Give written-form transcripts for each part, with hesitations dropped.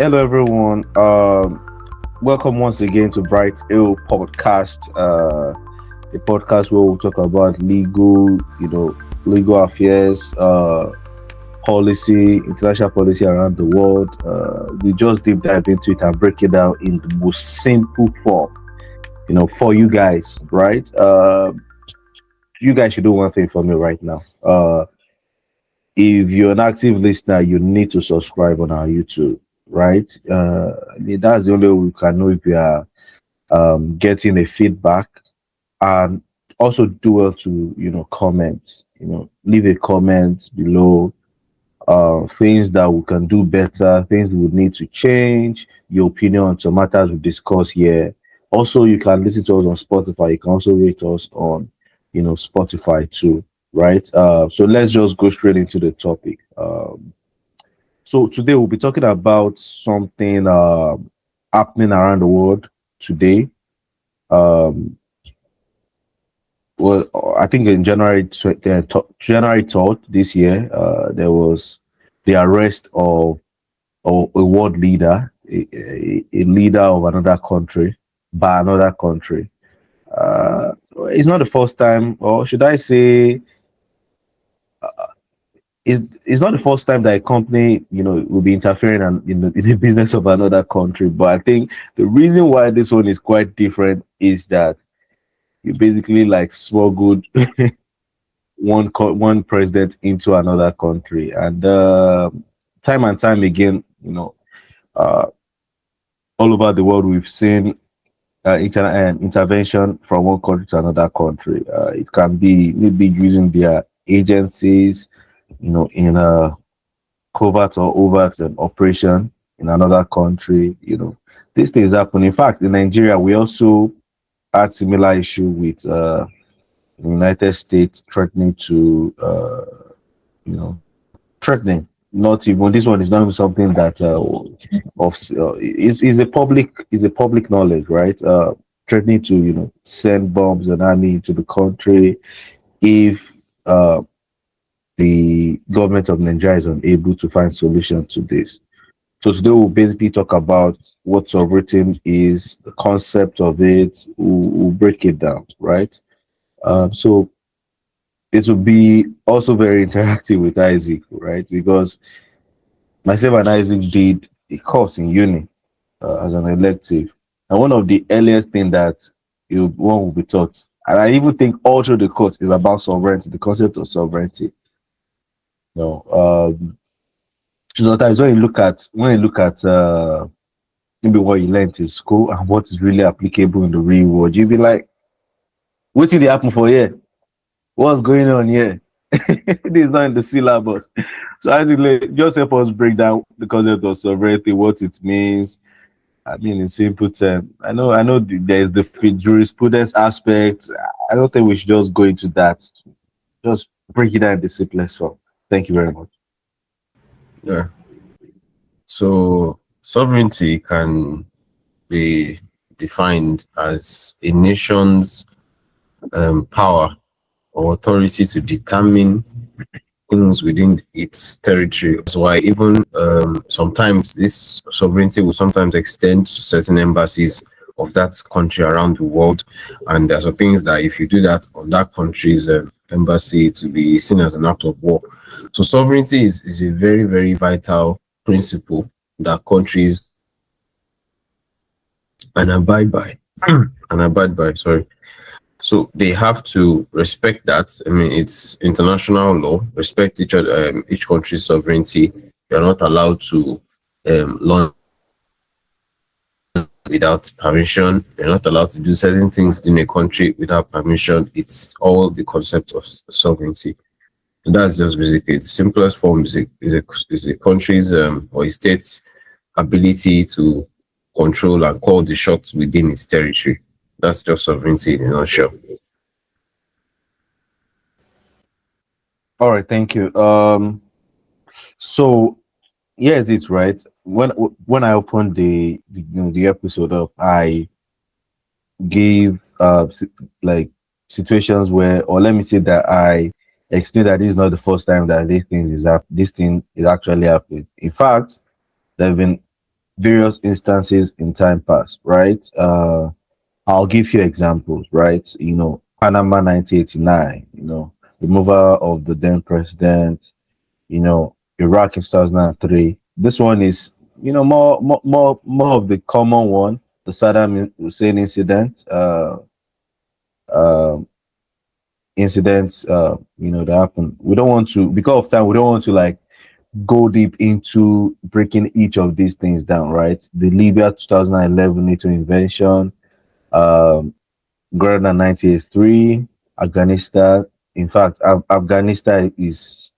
Hello, everyone. Welcome once again to Bright Hill Podcast, a podcast where we'll talk about legal affairs, policy, international policy around the world. We just deep dive into it and break it down in the most simple form, for you guys, right? You guys should do one thing for me right now. If you're an active listener, you need to subscribe on our YouTube, right? I mean, that's the only way we can know if you are getting a feedback, and also do well to comment. Leave a comment below. Things that we can do better, things we would need to change, your opinion on some matters we discuss here. Also, you can listen to us on Spotify. You can also rate us on, Spotify too, right? So let's just go straight into the topic. So today we'll be talking about something happening around the world today. Um, well, I think in January 3rd this year, there was the arrest of a world leader, a leader of another country by another country. It's not the first time, or should I say, it's not the first time that a company, will be interfering in the business of another country. But I think the reason why this one is quite different is that you basically like smuggled one president into another country, and time and time again, uh, all over the world, we've seen intervention from one country to another country. It can be maybe using their agencies, in a covert or overt operation in another country. These things happen. In fact, in Nigeria, we also had similar issue with the United States threatening to, threatening. Not even this one is not even something that is a public knowledge, right? Threatening to send bombs and army into the country if uh, the government of Nigeria is unable to find solution to this. So today we'll basically talk about what sovereignty is, the concept of it. We'll break it down, right? So it will be also very interactive with Isaac, right? Because myself and Isaac did a course in uni as an elective, and one of the earliest thing that one will be taught, and I even think all through the course, is about sovereignty, the concept of sovereignty. No, so sometimes when you look at maybe what you learned in school and what is really applicable in the real world, you'll be like, what did it happen for here? What's going on here? This is not in the syllabus. So actually, just help us break down the concept of sovereignty, what it means. I mean, in simple terms, I know there's the jurisprudence aspect. I don't think we should just go into that. Just break it down in the simplest form. Thank you very much. Yeah. So sovereignty can be defined as a nation's power or authority to determine things within its territory. That's why even sometimes this sovereignty will sometimes extend to certain embassies of that country around the world. And there are some things that if you do that on that country's embassy, to be seen as an act of war. So sovereignty is a very, very vital principle that countries and abide by and abide by, sorry. So they have to respect that. I mean, it's international law. Respect each other, each country's sovereignty. You're not allowed to launch without permission. You're not allowed to do certain things in a country without permission. It's all the concept of sovereignty. And that's just basically the simplest form is a country's or a state's ability to control and call the shots within its territory. That's just sovereignty in a nutshell. All right, thank you. So yes, it's right. When I opened the episode up, I gave like situations where, or let me say that I explained that this is not the first time that this thing is actually happening. In fact, there have been various instances in time past, right? I'll give you examples, right? Panama 1989, removal of the then president, Iraq in 2003. This one is, more of the common one, the Saddam Hussein incident, uh, incidents, that happened. We don't want to, because of time, we don't want to like go deep into breaking each of these things down, right? The Libya 2011 NATO invention, um, Grenada 1983, Afghanistan. In fact, Afghanistan is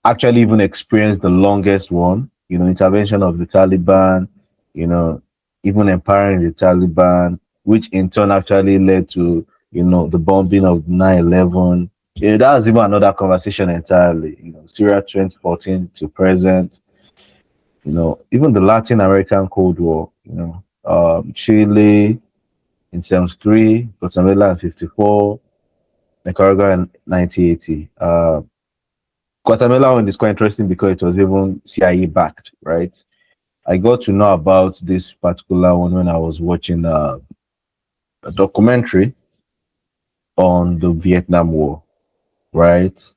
actually even experienced the longest one. Intervention of the Taliban. You know, even empowering the Taliban, which in turn actually led to the bombing of 9/11. Yeah, that was even another conversation entirely. Syria 2014 to present. Even the Latin American Cold War. Chile in 73, Guatemala in 54, Nicaragua in 1980. Guatemala one is quite interesting because it was even CIA backed, right? I got to know about this particular one when I was watching a documentary on the Vietnam War, right?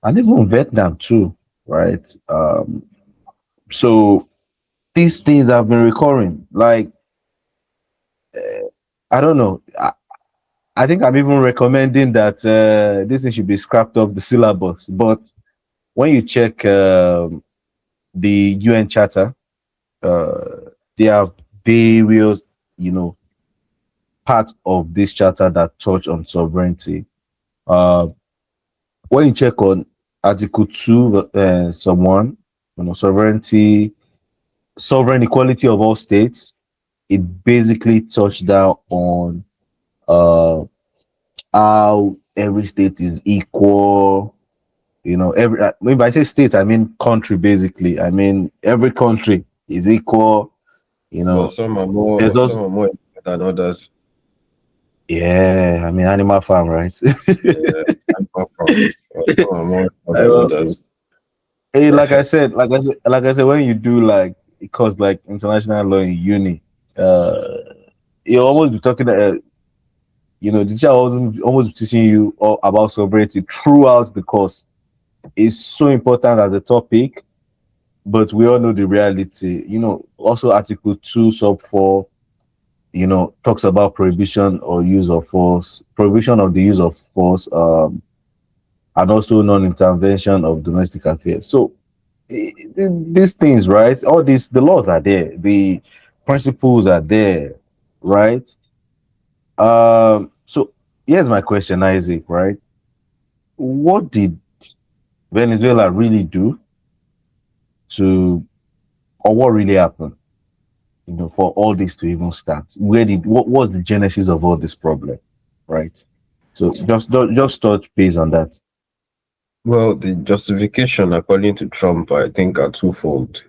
And even Vietnam too, right? So these things have been recurring. Like, I don't know. I think I'm even recommending that this thing should be scrapped off the syllabus. But when you check the UN Charter, there are various, you know, parts of this charter that touch on sovereignty. Uh, when you check on Article 2, someone, sovereign equality of all states, it basically touched down on uh, how every state is equal. When I say state, I mean country. Basically, I mean every country is equal. But some are more There's some also, are more than others. yeah, I mean animal farm, right? Some are some are more I than know. others. Hey, like I said, when you do like because like international law in uni, you almost be talking. The teacher almost be teaching you all about sovereignty throughout the course. It's so important as a topic, but we all know the reality. Also Article 2, Sub 4, talks about prohibition or use of force, prohibition of the use of force, and also non-intervention of domestic affairs. So these things, right? All these, the laws are there, the principles are there, right? So here's my question, Isaac, right? What did Venezuela really do to, or what really happened, for all this to even start? What was the genesis of all this problem, right? So just touch base on that. Well, the justification, according to Trump, I think are twofold: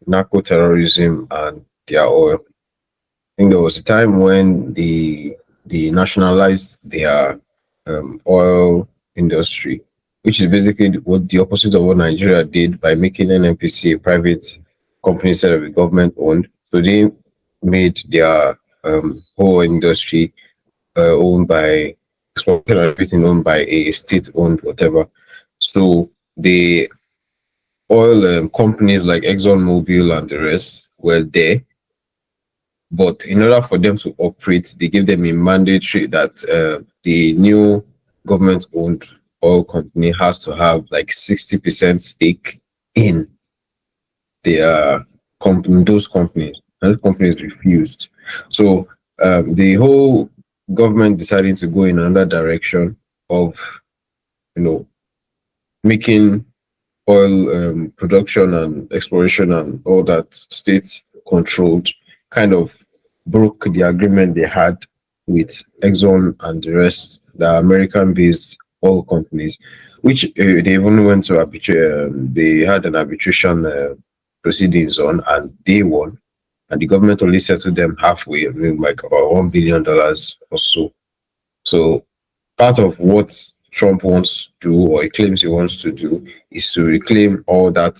narco terrorism and their oil. I think there was a time when the nationalized their oil industry, which is basically what the opposite of what Nigeria did by making NNPC a private company instead of a government owned. So they made their whole industry owned by exploitation and everything owned by a state owned whatever. So the oil companies like ExxonMobil and the rest were there, but in order for them to operate, they gave them a mandatory that the new government-owned oil company has to have like 60% stake in their company, those companies, and those companies refused. So the whole government deciding to go in another direction of making oil production and exploration and all that state controlled kind of broke the agreement they had with Exxon and the rest, the American based oil companies, which they even went to arbitration. They had an arbitration proceedings on and they won. And the government only settled them halfway, I mean, like about $1 billion or so. So part of what Trump wants to do or he claims he wants to do is to reclaim all that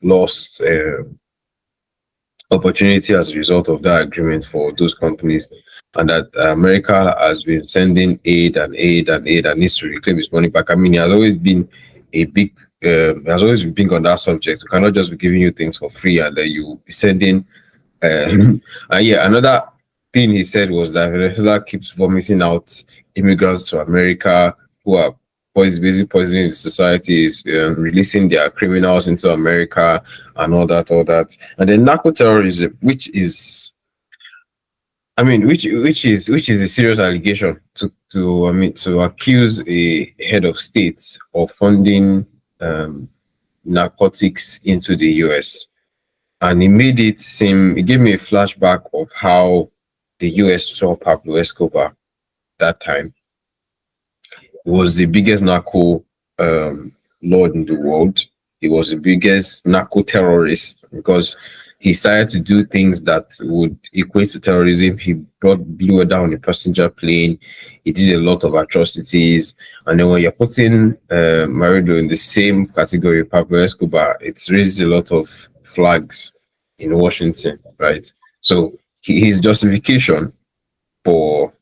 lost opportunity as a result of that agreement for those companies, and that America has been sending aid and aid and aid and needs to reclaim its money back. I mean, it has always been a big, has always been big on that subject. We cannot just be giving you things for free and then you be sending. And yeah, another thing he said was that Venezuela keeps vomiting out immigrants to America who are basically poisoning the societies, releasing their criminals into America and all that, all that. And then narco terrorism, which is, I mean, which is a serious allegation to I mean to accuse a head of state of funding narcotics into the US. And it gave me a flashback of how the US saw Pablo Escobar that time. He was the biggest narco lord in the world. He was the biggest narco terrorist because he started to do things that would equate to terrorism. He blew down a passenger plane. He did a lot of atrocities. And then when you're putting Marido in the same category, Pablo Escobar, it raises a lot of flags in Washington, right? So his for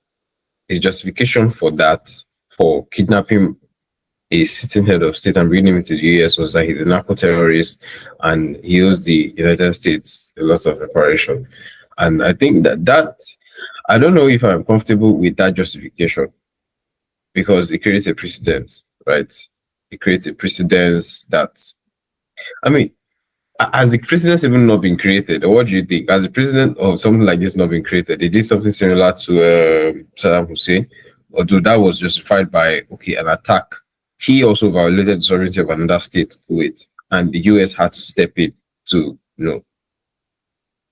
justification for that, for kidnapping a sitting head of state and bringing him into the US, was that he's a narco terrorist and he owes the United States a lot of reparation. And I think that I don't know if I'm comfortable with that justification because it creates a precedent, right? It creates a precedent that, I mean, has the precedent even not been created? Or what do you think? Has the precedent of something like this not been created? They did something similar to Saddam Hussein, although that was justified by, okay, an attack. He also violated the sovereignty of another state, Kuwait, and the US had to step in to,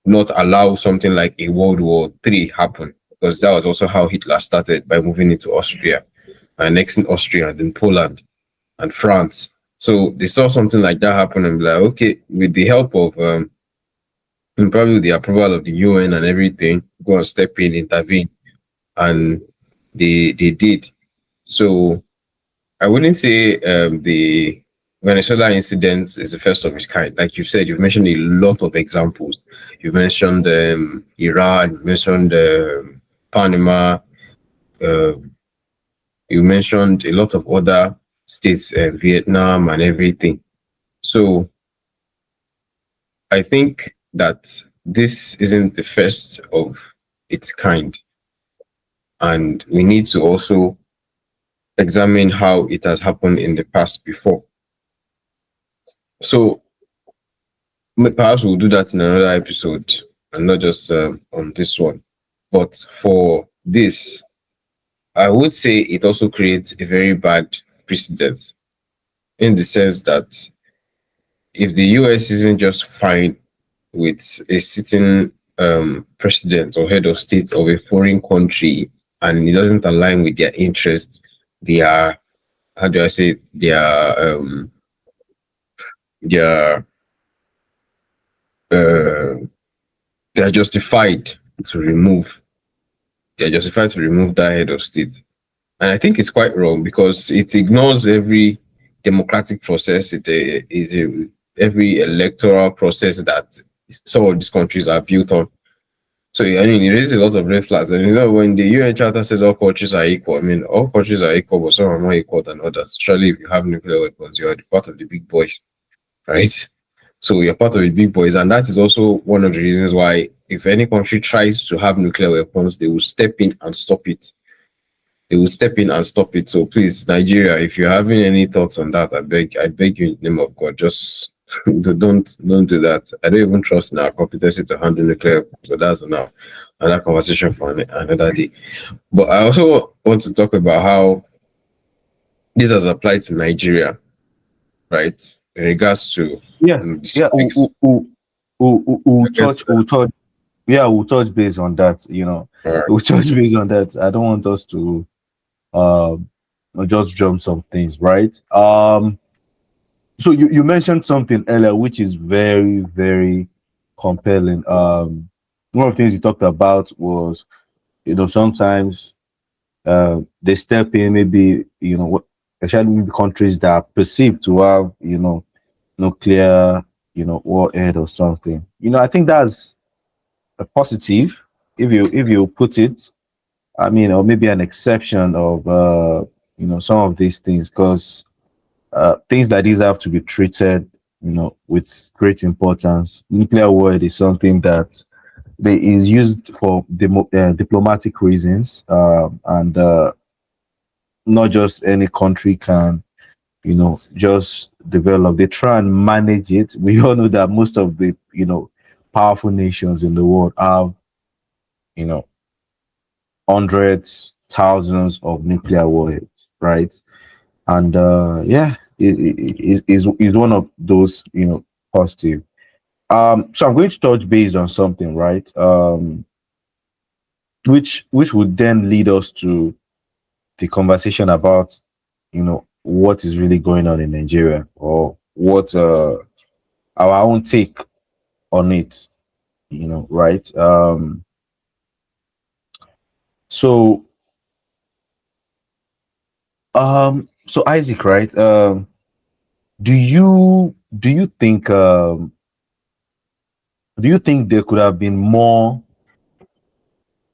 not allow something like a World War III happen, because that was also how Hitler started by moving into Austria, and next in Austria, and then Poland and France. So they saw something like that happen and be like, okay, with the help of and probably the approval of the UN and everything, go and step in, intervene, and they did. So I wouldn't say the Venezuela incident is the first of its kind. Like you said, you've mentioned a lot of examples. You mentioned Iran, you mentioned Panama, uh, you mentioned a lot of other states, Vietnam and everything. So I think that this isn't the first of its kind. And we need to also examine how it has happened in the past before. So perhaps we'll do that in another episode and not just on this one. But for this, I would say it also creates a very bad precedent in the sense that if the US isn't just fine with a sitting president or head of state of a foreign country and it doesn't align with their interests, they are, how do I say it, they are uh, they are justified to remove that head of state. And I think it's quite wrong because it ignores every democratic process. It is every electoral process that some of these countries are built on. So I mean, it raises a lot of red flags. And when the UN Charter says all countries are equal, I mean, all countries are equal, but some are more equal than others. Especially if you have nuclear weapons, you are part of the big boys, right? So you're part of the big boys, and that is also one of the reasons why if any country tries to have nuclear weapons, they will step in and stop it. So please, Nigeria, if you're having any thoughts on that, I beg you in the name of God, just don't do that. I don't even trust in our competency to handle nuclear weapons, but that's enough. Another conversation for another day. But I also want to talk about how this has applied to Nigeria, right? In regards to Yeah, yeah. speaks. We'll touch base on that. All right. We'll touch base on that. I don't want us to um just jump some things, right? So you mentioned something earlier which is very, very compelling. One of the things you talked about was, sometimes they step in, maybe, especially maybe countries that are perceived to have, nuclear, warhead or something. I think that's a positive, if you put it. I mean, or maybe an exception of some of these things, because things like these have to be treated, with great importance. Nuclear warhead is something that they is used for diplomatic reasons, and not just any country can, just develop. They try and manage it. We all know that most of the, powerful nations in the world have, you know, hundreds, thousands of nuclear warheads, right? And yeah, is one of those, positive. So I'm going to touch based on something, right? Which would then lead us to the conversation about, what is really going on in Nigeria, or what our own take on it, right? So so Isaac, right? Do you think there could have been more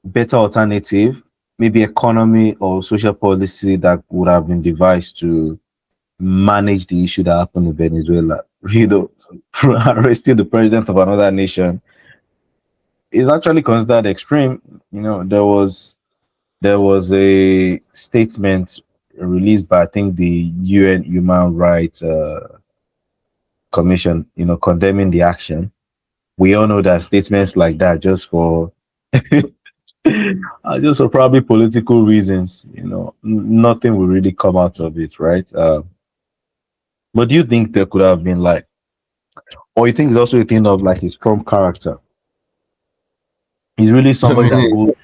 better alternative, maybe economy or social policy that would have been devised to manage the issue that happened in Venezuela? Arresting the president of another nation is actually considered extreme. There was a statement released by, I think, the UN Human Rights Commission, condemning the action. We all know that statements like that, just for probably political reasons, nothing will really come out of it, right? But do you think there could have been, like, or you think it's also a thing of, like, his Trump character? He's really I somebody that mean, goes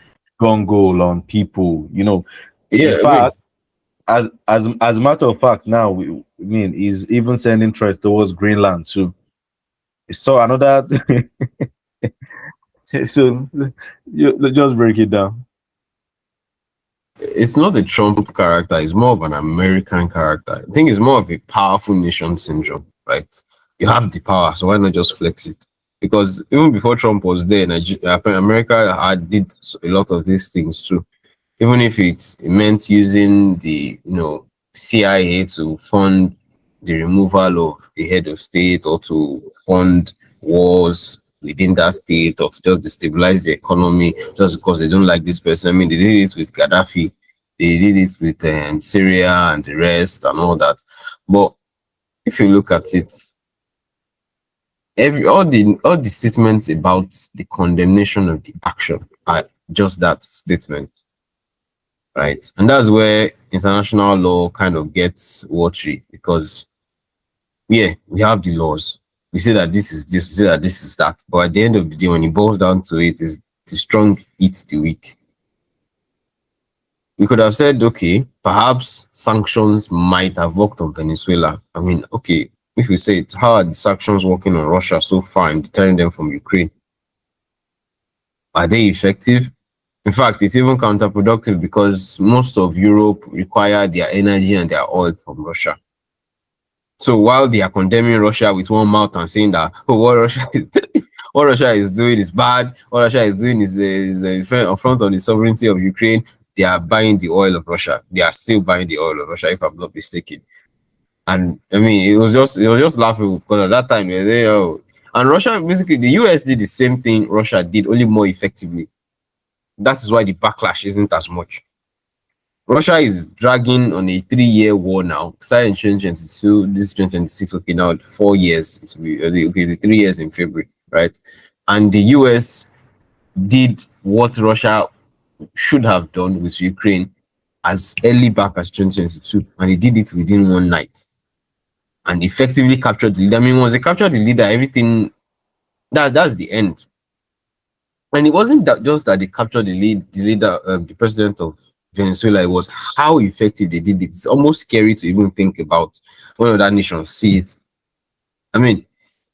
gongo on people. In yeah, I mean, fact, as a matter of fact, now I mean, he's even sending threats towards Greenland too. So another. So let's just break it down. it's not a Trump character, it's more of an American character. I think it's more of a powerful nation syndrome, right? You have the power, so why not just flex it? Because even before Trump was there, America did a lot of these things too. Even if it meant using the CIA to fund the removal of a head of state, or to fund wars within that state, or to just destabilize the economy just because they don't like this person. I mean, they did it with Gaddafi, they did it with Syria and the rest and all that. But if you look at it, all the statements about the condemnation of the action are just that statement, right? And that's where international law kind of gets watery, because yeah, we have the laws. We say that this is this, we say that this is that. But at the end of the day, when it boils down to it, is the strong eat the weak. We could have said, okay, perhaps sanctions might have worked on Venezuela. I mean, okay, if we say it, how are the sanctions working on Russia so far in deterring them from Ukraine? Are they effective? In fact, it's even counterproductive, because most of Europe require their energy and their oil from Russia. So while they are condemning Russia with one mouth and saying that, oh, what Russia is doing is bad, what Russia is doing is in front of the sovereignty of Ukraine, they are buying the oil of Russia. They are still buying the oil of Russia, if I'm not mistaken. And I mean, it was just laughable, because at that time they say, oh, and Russia, basically the US did the same thing Russia did, only more effectively. That is why the backlash isn't as much. Russia is dragging on a 3-year war now. Started in 2022, this 2026. Okay, now 4 years. It will be okay. The 3 years in February, right? And the US did what Russia should have done with Ukraine as early back as 2022, and he did it within one night, and effectively captured the leader. I mean, once they captured the leader, everything that's the end. And it wasn't that just that they captured the leader, the president of Venezuela. It was how effective they did it. It's almost scary to even think about when other nations see it. I mean,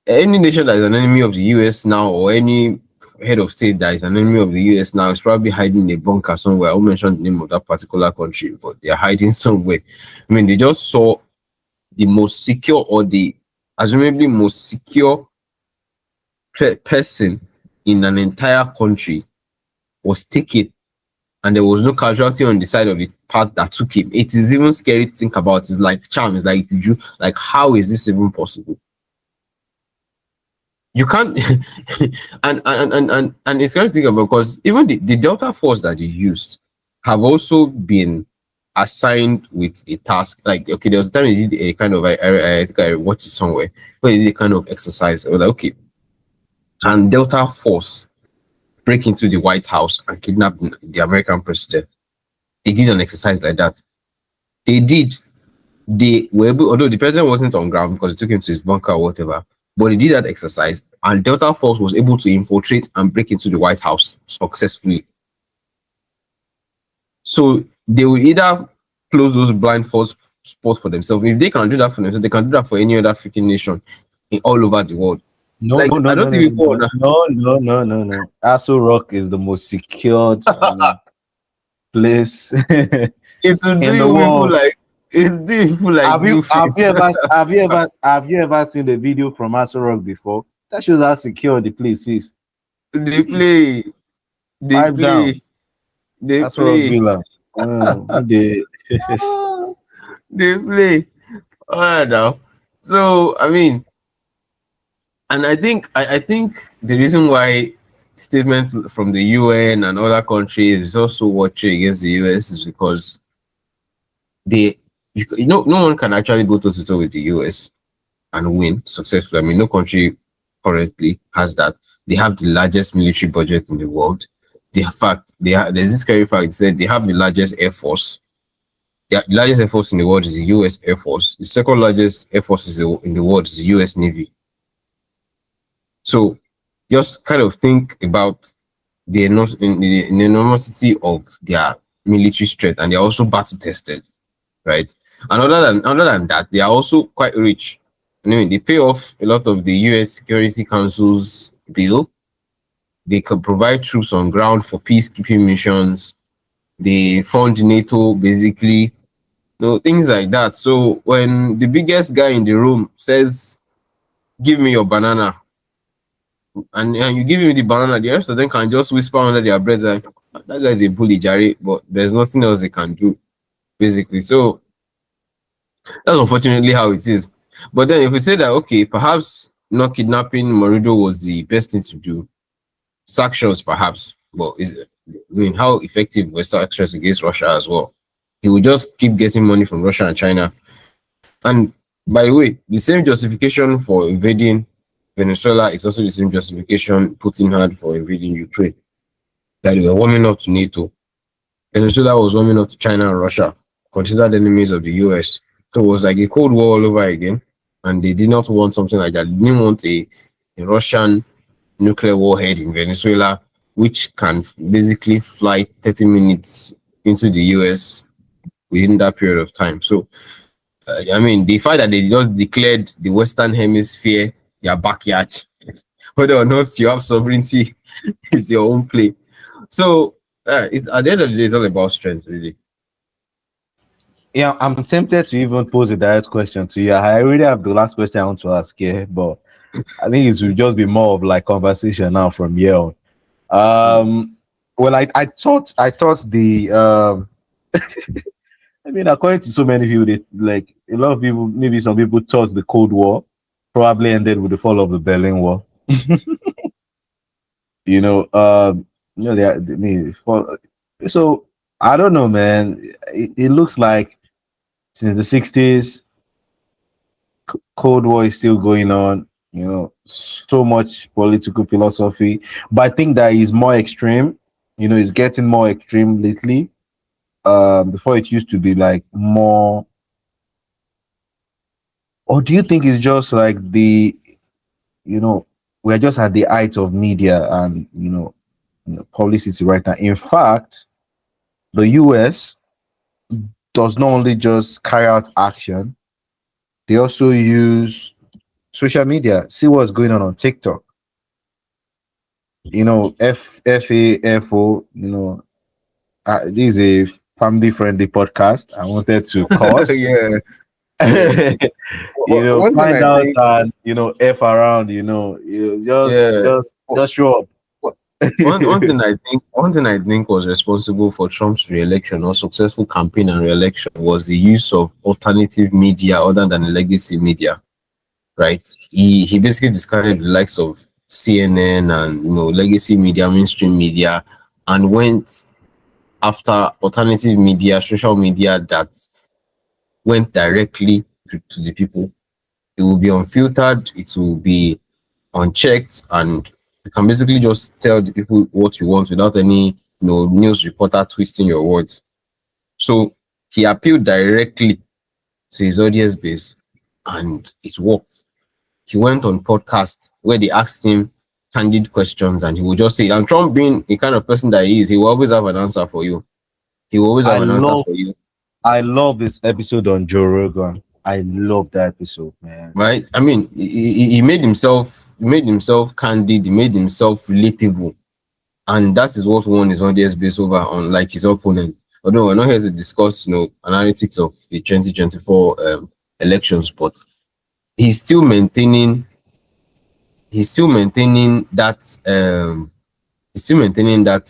any nation that is an enemy of the US now, or any head of state that is an enemy of the US now, is probably hiding in a bunker somewhere. I won't mention the name of that particular country, but they are hiding somewhere. I mean, they just saw the most secure, or the assumably most secure person in an entire country, was taken, and there was no casualty on the side of the path that took him. It is even scary to think about. It's like charm. It's like you like, how is this even possible? You can't and it's scary to think about, because even the Delta Force that they used have also been assigned with a task. Like, okay, there was a time they did a kind of, I think I watched it somewhere, where they did a kind of exercise. I was like, okay, and Delta Force break into the White House and kidnap the American president. They did an exercise like that. They did. They were able, although the president wasn't on ground because they took him to his bunker or whatever, but they did that exercise, and Delta Force was able to infiltrate and break into the White House successfully. So they will either close those blind force spots for themselves. If they can do that for themselves, they can do that for any other freaking nation all over the world. No, Like, no, I no, don't no, think people no, no, no, no, no, no. Aso Rock is the most secured, place it's to do in the you people world. like, it's doing people like Have you have Blueface. you ever have you ever have you ever seen the video from Aso Rock before? That shows how secure the place is. They Jeez, play, they pipe down. play, they Aso Rock play. Villa. The Ah, they play. All right now. So I mean, and I think the reason why statements from the UN and other countries is also watching against the US is because they, you know, no one can actually go toe to toe with the US and win successfully. I mean, no country currently has that. They have the largest military budget in the world. The fact there's this scary fact, said they have the largest air force. The largest air force in the world is the US Air Force. The second largest air force in the world is the US Navy. So just kind of think about the enormity of their military strength, and they're also battle tested, right? And other than that, they are also quite rich. I mean, they pay off a lot of the US Security Council's bill. They can provide troops on ground for peacekeeping missions. They fund NATO, basically, things like that. So when the biggest guy in the room says, "Give me your banana," and you give him the banana, the rest of them can just whisper under their breath like, "That guy's a bully, Jerry," but there's nothing else they can do, basically. So that's unfortunately how it is. But then if we say that, okay, perhaps not kidnapping Morido was the best thing to do, sanctions perhaps, but I mean, how effective were sanctions against Russia as well? He will just keep getting money from Russia and China. And by the way, the same justification for invading Venezuela is also the same justification Putin had for invading Ukraine. That they were warming up to NATO. Venezuela was warming up to China and Russia, considered enemies of the US. So it was like a Cold War all over again. And they did not want something like that. They didn't want a Russian nuclear warhead in Venezuela, which can basically fly 30 minutes into the US within that period of time. So I mean, the fact that they just declared the Western Hemisphere their backyard, whether or not you have sovereignty, is your own play. So it's, at the end of the day, it's all about strength, really. Yeah, I'm tempted to even pose a direct question to you. I already have the last question I want to ask here, but I think it will just be more of like conversation now from here on. Well, I thought the I mean, according to so many people, like a lot of people, maybe some people thought the Cold War probably ended with the fall of the Berlin Wall. You know, I mean, so I don't know, man. It looks like since the '60s, Cold War is still going on. So much political philosophy, but I think that is more extreme. It's getting more extreme lately. Before it used to be like more. Or do you think it's just like you know, we're just at the height of media and publicity right now? In fact, the US does not only just carry out action; they also use social media. See what's going on TikTok. FAFO. This is a family friendly podcast. I wanted to cause. Yeah. Yeah. One thing Find I out think, and f around. You just yeah. just just show up. One thing I think was responsible for Trump's re-election or successful campaign and re-election was the use of alternative media other than legacy media. Right? He basically discarded the likes of CNN and legacy media, mainstream media, and went after alternative media, social media that went directly to the people. It will be unfiltered. It will be unchecked, and you can basically just tell the people what you want without any news reporter twisting your words. So he appealed directly to his audience base, and it worked. He went on podcast where they asked him candid questions, and he would just say, and Trump being the kind of person that he is, he will always have an answer for you. He will always have I an answer love for you. I love this episode on Joe Rogan. I love that episode, man. Right? I mean, he made himself candid, he made himself relatable, and that is what won his audience base over on like his opponent. Although we're not here to discuss, analytics of the 2024 elections, but he's still maintaining, he's still maintaining that, he's still maintaining that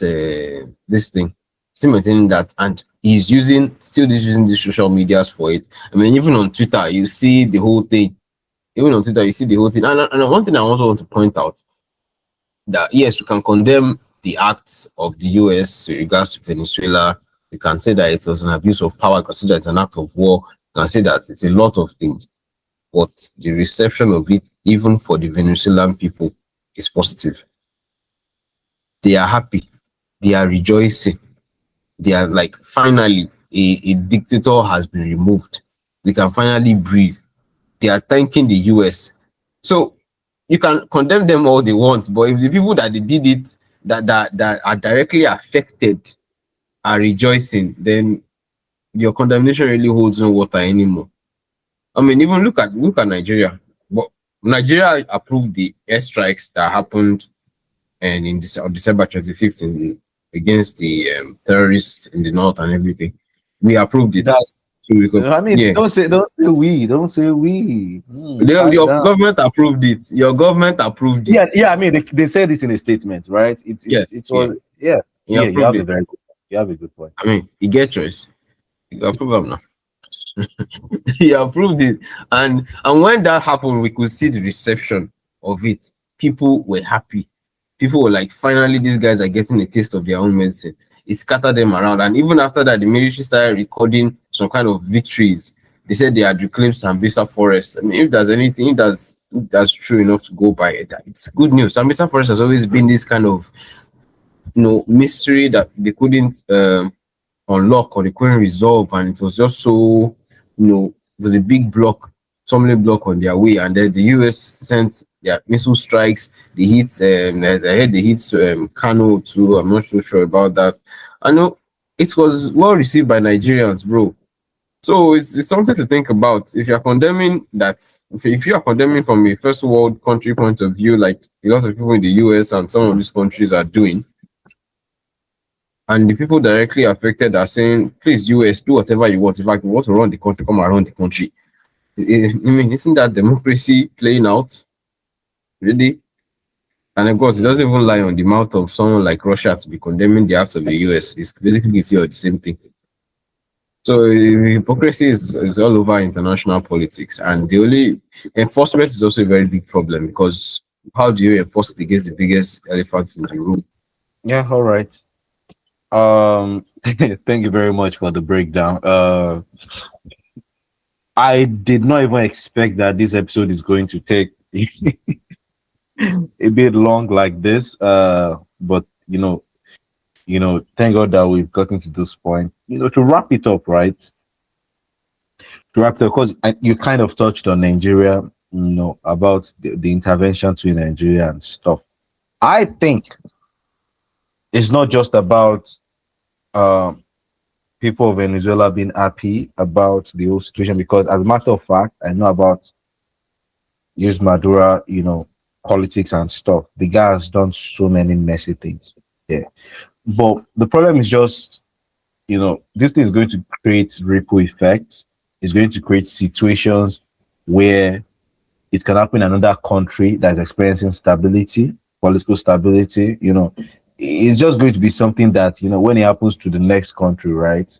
this thing, still maintaining that, and he's using these social medias for it. I mean, even on Twitter, you see the whole thing. Even on Twitter, you see the whole thing. And one thing I also want to point out that yes, we can condemn the acts of the US with regards to Venezuela. We can say that it was an abuse of power. We can say that it's an act of war. We can say that it's a lot of things. But the reception of it, even for the Venezuelan people, is positive. They are happy. They are rejoicing. They are like, finally, a dictator has been removed. We can finally breathe. They are thanking the US. So you can condemn them all they want, but if the people that they did it, that are directly affected, are rejoicing, then your condemnation really holds no water anymore. I mean, even look at Nigeria. But Nigeria approved the airstrikes that happened and on December 25th against the terrorists in the north and everything. We approved it. That's So we could, I mean, yeah. don't say we. Pipe Your down. government approved it. Your government approved Yeah, it. yeah. I mean, they said it in a statement, right? Yeah, It yeah. was yeah, You yeah. You approved have a it. very good point. You have a good point. I mean, you get choice. You approve them now. He approved it, and when that happened, we could see the reception of it. People were happy. People were like, finally, these guys are getting a taste of their own medicine. It scattered them around, and even after that, the military started recording some kind of victories. They said they had reclaimed Sambisa Forest. I mean, if there's anything, if that's true enough to go by, it's good news. Sambisa Forest has always been this kind of mystery that they couldn't unlock or they couldn't resolve, and it was just so, it was a big block, stumbling block on their way. And then the US sent their missile strikes. They hit, I heard they hit Kano too. I'm not so sure about that. I know it was well received by Nigerians, bro. So it's something to think about. If you're condemning that, if you are condemning from a first world country point of view, like a lot of people in the US and some of these countries are doing, and the people directly affected are saying, please, US, do whatever you want. In fact, you want to run the country, come around the country. I mean, isn't that democracy playing out? Really? And of course, it doesn't even lie on the mouth of someone like Russia to be condemning the acts of the US. It's basically the same thing. So hypocrisy is all over international politics. And the only enforcement is also a very big problem, because how do you enforce it against the biggest elephants in the room? Yeah. All right. Thank you very much for the breakdown. I did not even expect that this episode is going to take a bit long like this. But thank God that we've gotten to this point. To wrap it up, right? To wrap it up, because you kind of touched on Nigeria, about the intervention to Nigeria and stuff. I think it's not just about um people of Venezuela being happy about the whole situation, because as a matter of fact, I know about this Madura, politics and stuff. The guy has done so many messy things. Yeah. But the problem is just, this thing is going to create ripple effects. It's going to create situations where it can happen in another country that's experiencing stability, political stability. It's just going to be something that, when it happens to the next country, right?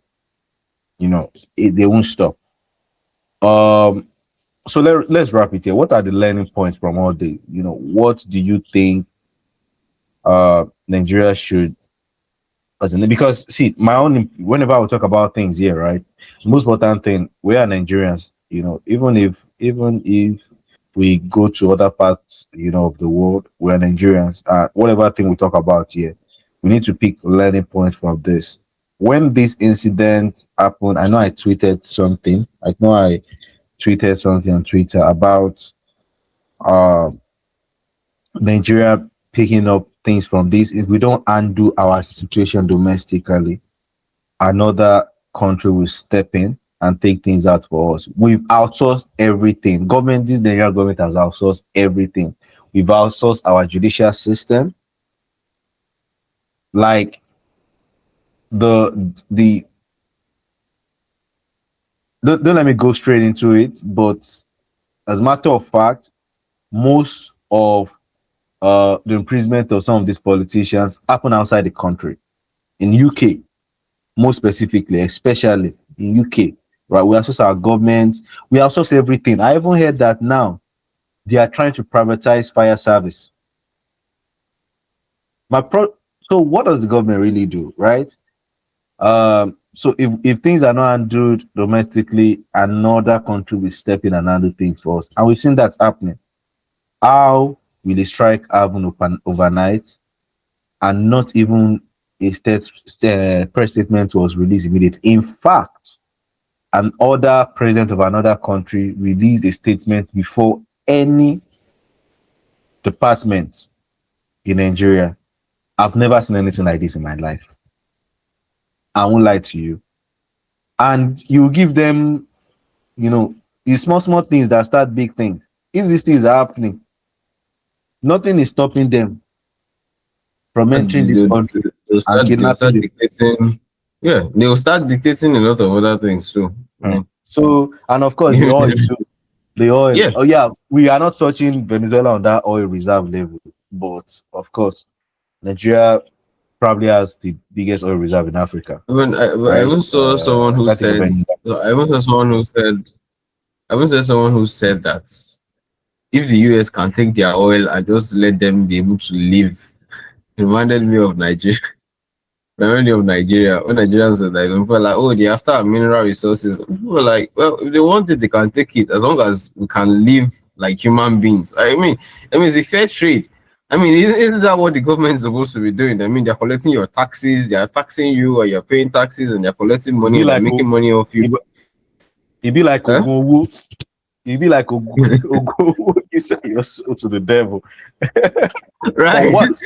They won't stop. Um, so let's wrap it here. What are the learning points from all the, what do you think Nigeria should, because see, my own, whenever I talk about things here, right? The most important thing, we are Nigerians, even if we go to other parts, of the world, we're Nigerians. Whatever thing we talk about here, we need to pick learning points from this. When this incident happened, I know I tweeted something. I know I tweeted something on Twitter about uh, Nigeria picking up things from this. If we don't undo our situation domestically, another country will step in and take things out for us. We've outsourced everything. This Nigerian government has outsourced everything. We've outsourced our judicial system. Like the don't let me go straight into it, but as a matter of fact, most of the imprisonment of some of these politicians happen outside the country. In UK, most specifically, especially in UK, right? We outsource our government, we outsource everything. I even heard that now they are trying to privatize fire service. So what does the government really do, right? So if things are not handled domestically, another country will step in and handle things for us, and we've seen that happening. How will a strike happen overnight, and not even a press statement was released immediately? In fact, an other president of another country released a statement before any department in Nigeria. I've never seen anything like this in my life. I won't lie to you. And you give them, the small things that start big things. If these things are happening, nothing is stopping them from And entering this country and they'll kidnapping start the. dictating. Yeah, they will start dictating a lot of other things too. So, and of course, the oil too. The oil. Yeah, Oh yeah, we are not touching Venezuela on that oil reserve level, but of course, Nigeria probably has the biggest oil reserve in Africa, I right? even saw someone I who can't think of said. any. I even saw someone who said. I even saw someone who said that if the US can take their oil and just let them be able to live, it reminded me of Nigeria. Reminded me of Nigeria. When Nigerians are like, people are like, oh, they after our mineral resources. People were like, well, if they want it, they can take it as long as we can live like human beings. I mean, it's a fair trade. I mean, isn't that what the government is supposed to be doing? I mean, they're collecting your taxes, they're taxing you, or you're paying taxes, and they're collecting It money be and they're like making money off you. it, it be like Huh? Ogunwu. It be like Ogunwu. You sell your soul to the devil for Right. what?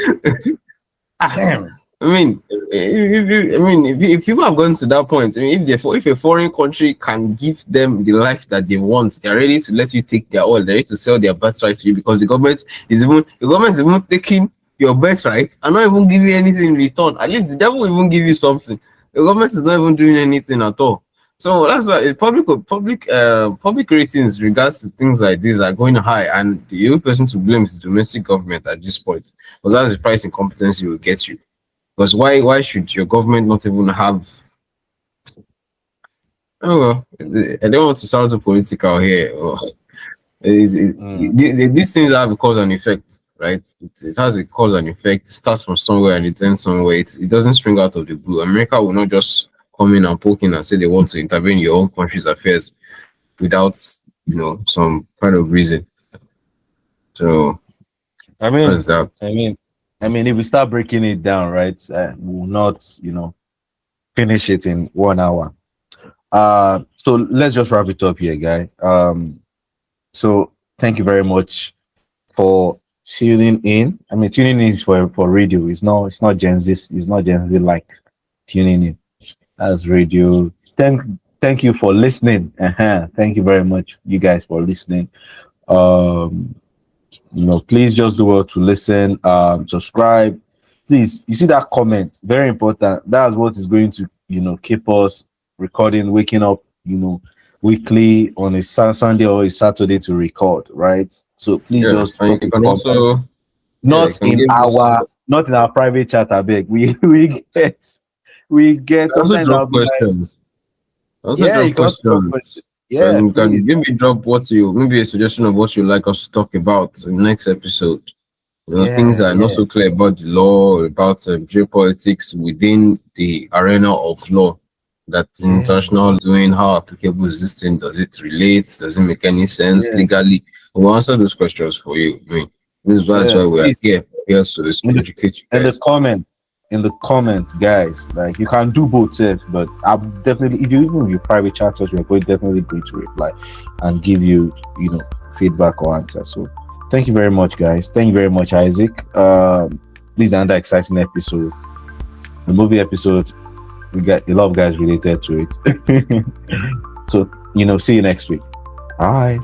Damn. I mean, if people have gone to that point, I mean, if a foreign country can give them the life that they want, they're ready to let you take their oil, they're ready to sell their birthright to you because the government is even taking your birthright and not even giving you anything in return. At least the devil will even give you something. The government is not even doing anything at all. So that's why public ratings regards to things like this are going high, and the only person to blame is the domestic government at this point, because that's the price incompetency will get you. Because why should your government not even have? Oh well, I don't want to sound too political here. Mm. These things have a cause and effect, right? It has a cause and effect. It starts from somewhere and it ends somewhere. It doesn't spring out of the blue. America will not just come in and poke in and say they want to intervene in your own country's affairs without some kind of reason. So I mean, that's that. I mean, if we start breaking it down, right, we'll not, finish it in 1 hour. So let's just wrap it up here, guys. So thank you very much for tuning in. Tuning in is for radio. It's not Gen Z. It's not Gen Z like tuning in. That's radio. Thank you for listening. Thank you very much, you guys, for listening. Um, please just do well to listen. Subscribe. Please, you see that comment? Very important. That's what is going to keep us recording, waking up. weekly on a Sunday or a Saturday to record, right? So please Yeah, just and drop you a can comment. also, yeah, you Not can in give this. our not in our private chat, I beg. We get Also sometimes I'll drop be like, questions. Also yeah, you drop can also drop questions. questions. Yeah, You can please. maybe drop what you maybe a suggestion of what you like us to talk about in the next episode. You know, things Yeah, that are not yeah, so clear about the law, about geopolitics within the arena of law. That yeah, international doing, how applicable is this thing? Does it relate? Does it make any sense yeah, legally? We'll answer those questions for you. I mean, that's yeah. why we are Please here. Here so is in to the educate you in the guys. comment in the comment, guys. Like you can do both self, but I'm definitely if you even if you private chat us, we're going definitely going to reply and give you feedback or answer. So thank you very much, guys. Thank you very much, Isaac. This is another exciting episode. The movie episode, we got a lot of guys related to it. So see you next week. Bye.